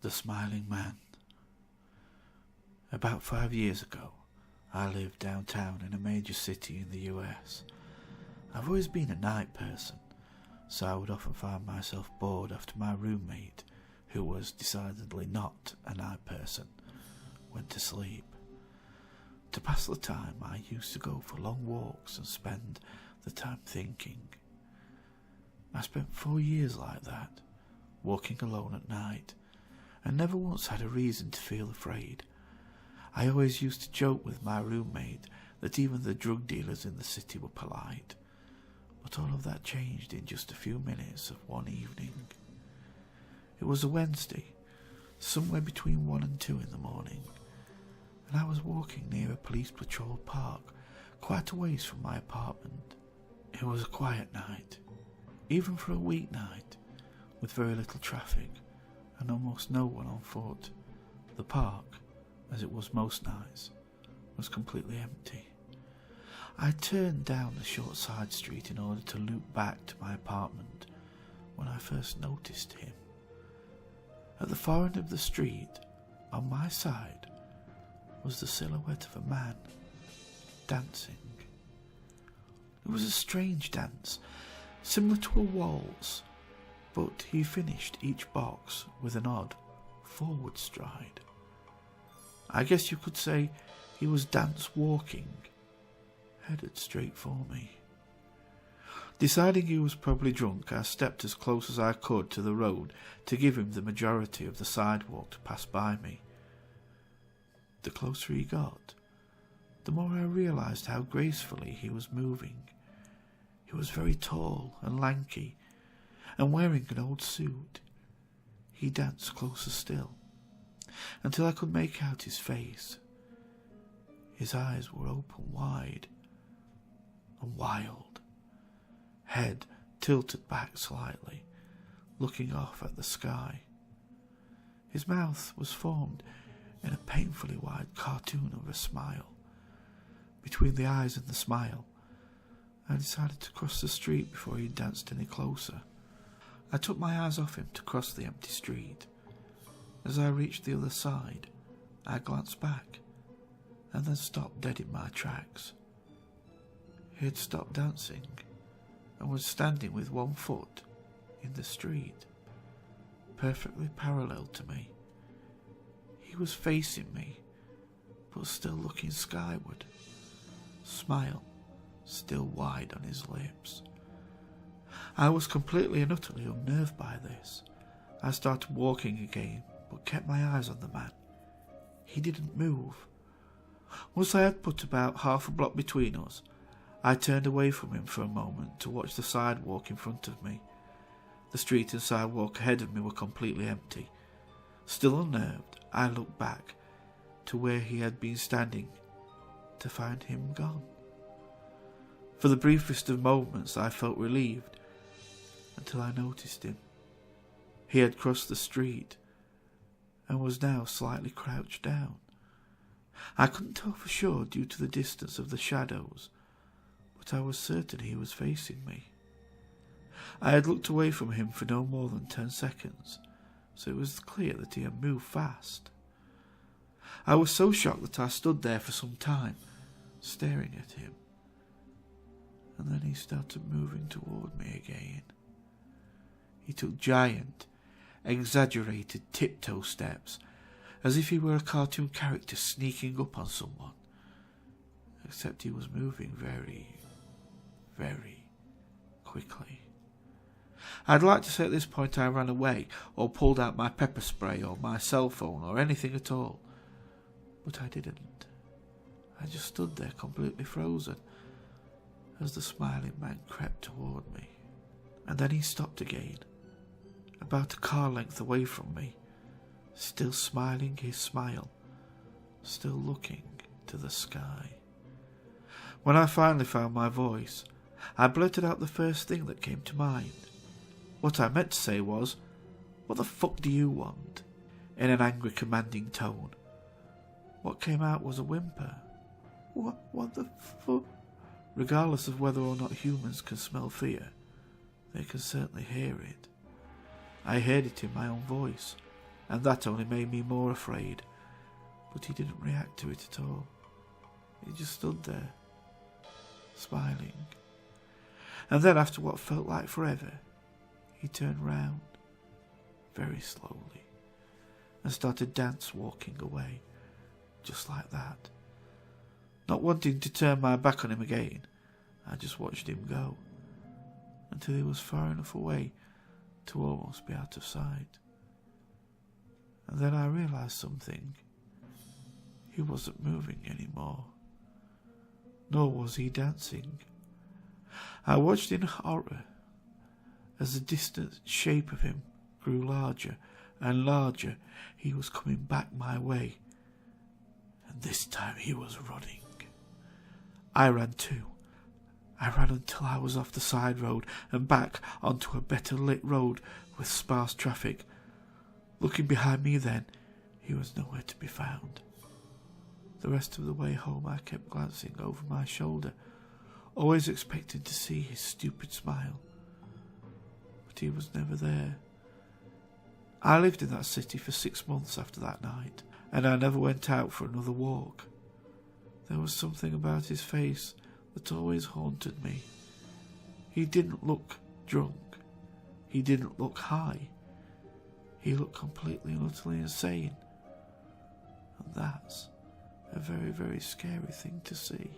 The Smiling Man. About 5 years ago, I lived downtown in a major city in the US. I've always been a night person, so I would often find myself bored after my roommate, who was decidedly not a night person, went to sleep. To pass the time, I used to go for long walks and spend the time thinking. I spent 4 years like that, walking alone at night, and never once had a reason to feel afraid. I always used to joke with my roommate that even the drug dealers in the city were polite, but all of that changed in just a few minutes of one evening. It was a Wednesday, somewhere between 1 and 2 in the morning, and I was walking near a police patrol park, quite a ways from my apartment. It was a quiet night, even for a weeknight, with very little traffic and almost no one on foot. The park, as it was most nights, was completely empty. I turned down the short side street in order to loop back to my apartment when I first noticed him. At the far end of the street, on my side, was the silhouette of a man dancing. It was a strange dance, similar to a waltz, but he finished each box with an odd forward stride. I guess you could say he was dance walking, headed straight for me. Deciding he was probably drunk, I stepped as close as I could to the road to give him the majority of the sidewalk to pass by me. The closer he got, the more I realized how gracefully he was moving. He was very tall and lanky, and wearing an old suit. He danced closer still, until I could make out his face. His eyes were open wide and wild, head tilted back slightly, looking off at the sky. His mouth was formed in a painfully wide cartoon of a smile. Between the eyes and the smile, I decided to cross the street before he danced any closer. I took my eyes off him to cross the empty street. As I reached the other side, I glanced back and then stopped dead in my tracks. He had stopped dancing and was standing with one foot in the street, perfectly parallel to me. He was facing me, but still looking skyward, smile still wide on his lips. I was completely and utterly unnerved by this. I started walking again, but kept my eyes on the man. He didn't move. Once I had put about half a block between us, I turned away from him for a moment to watch the sidewalk in front of me. The street and sidewalk ahead of me were completely empty. Still unnerved, I looked back to where he had been standing to find him gone. For the briefest of moments I felt relieved, until I noticed him. He had crossed the street and was now slightly crouched down. I couldn't tell for sure due to the distance of the shadows, but I was certain he was facing me. I had looked away from him for no more than 10 seconds, so it was clear that he had moved fast. I was so shocked that I stood there for some time, staring at him, and then he started moving toward me again. He took giant, exaggerated tiptoe steps, as if he were a cartoon character sneaking up on someone, except he was moving very, very quickly. I'd like to say at this point I ran away, or pulled out my pepper spray, or my cell phone, or anything at all, but I didn't. I just stood there completely frozen, as the smiling man crept toward me. And then he stopped again, about a car length away from me, still smiling his smile, still looking to the sky. When I finally found my voice, I blurted out the first thing that came to mind. What I meant to say was, "What the fuck do you want?" in an angry, commanding tone. What came out was a whimper. What the fuck? Regardless of whether or not humans can smell fear, they can certainly hear it. I heard it in my own voice, and that only made me more afraid. But he didn't react to it at all. He just stood there, smiling. And then, after what felt like forever, he turned round, very slowly, and started dance walking away, just like that. Not wanting to turn my back on him again, I just watched him go, until he was far enough away to almost be out of sight. And then I realised something. He wasn't moving anymore, nor was he dancing. I watched in horror as the distant shape of him grew larger and larger. He was coming back my way, and this time he was running. I ran too. I ran until I was off the side road and back onto a better lit road with sparse traffic. Looking behind me then, he was nowhere to be found. The rest of the way home I kept glancing over my shoulder, always expecting to see his stupid smile. But he was never there. I lived in that city for 6 months after that night, and I never went out for another walk. There was something about his face that always haunted me. He didn't look drunk. He didn't look high. He looked completely and utterly insane. And that's a very, very scary thing to see.